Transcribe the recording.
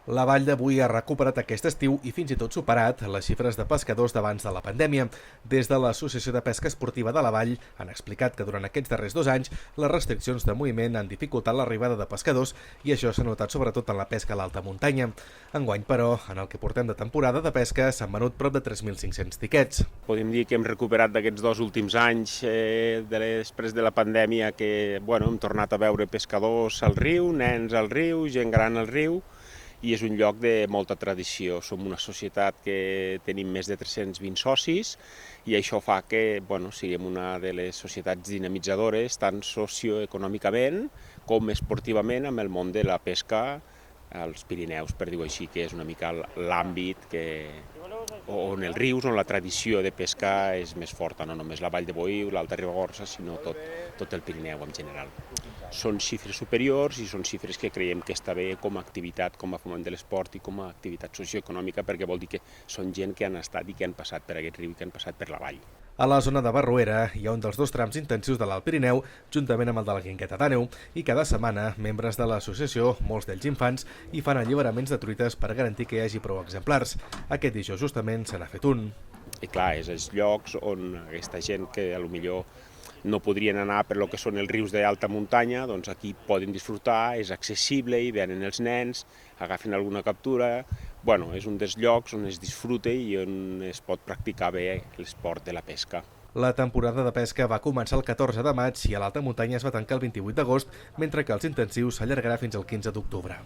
La vall de Boí ha recuperat aquest estiu i fins i tot superat les xifres de pescadors d'abans de la pandèmia. Des de l'Associació de Pesca Esportiva de la Vall han explicat que durant aquests darrers 2 anys les restriccions de moviment han dificultat l'arribada de pescadors i això s'ha notat sobretot en la pesca a l'alta muntanya. Enguany, però, en el que portem de temporada de pesca s'han venut prop de 3.500 tiquets. Podem dir que hem recuperat d'aquests 2 últims anys, després de la pandèmia, que hem tornat a veure pescadors al riu, nens al riu, gent gran al riu, i és un lloc de molta tradició. Som una societat que tenim més de 320 socis i això fa que siguem una de les societats dinamitzadores tant socioeconòmicament com esportivament amb el món de la pesca als Pirineus, per dir-ho així, que és una mica l'àmbit on els rius, on la tradició de pesca és més forta, no només la Vall de Boí o l'Alta Ribagorça, sinó tot el Pirineu en general. Són xifres superiors i són xifres que creiem que està bé com a activitat, com a foment de l'esport i com a activitat socioeconòmica, perquè vol dir que són gent que han estat i que han passat per aquest riu i que han passat per la vall. A la zona de Barruera hi ha un dels 2 trams intensius de l'Alt Pirineu, juntament amb el de la Guingueta d'Àneu, i cada setmana membres de l'associació, molts d'ells infants, hi fan alliberaments de truites per garantir que hi hagi prou exemplars. Aquest dijous justament se n'ha fet un. I clar, és els llocs on aquesta gent que potser no podrien anar per lo que són els rius d'alta muntanya, doncs aquí poden disfrutar, és accessible, hi venen els nens, agafen alguna captura. És un dels llocs on es disfruta i on es pot practicar bé l'esport de la pesca. La temporada de pesca va començar el 14 de maig i a l'alta muntanya es va tancar el 28 d'agost, mentre que els intensius s'allargarà fins al 15 d'octubre.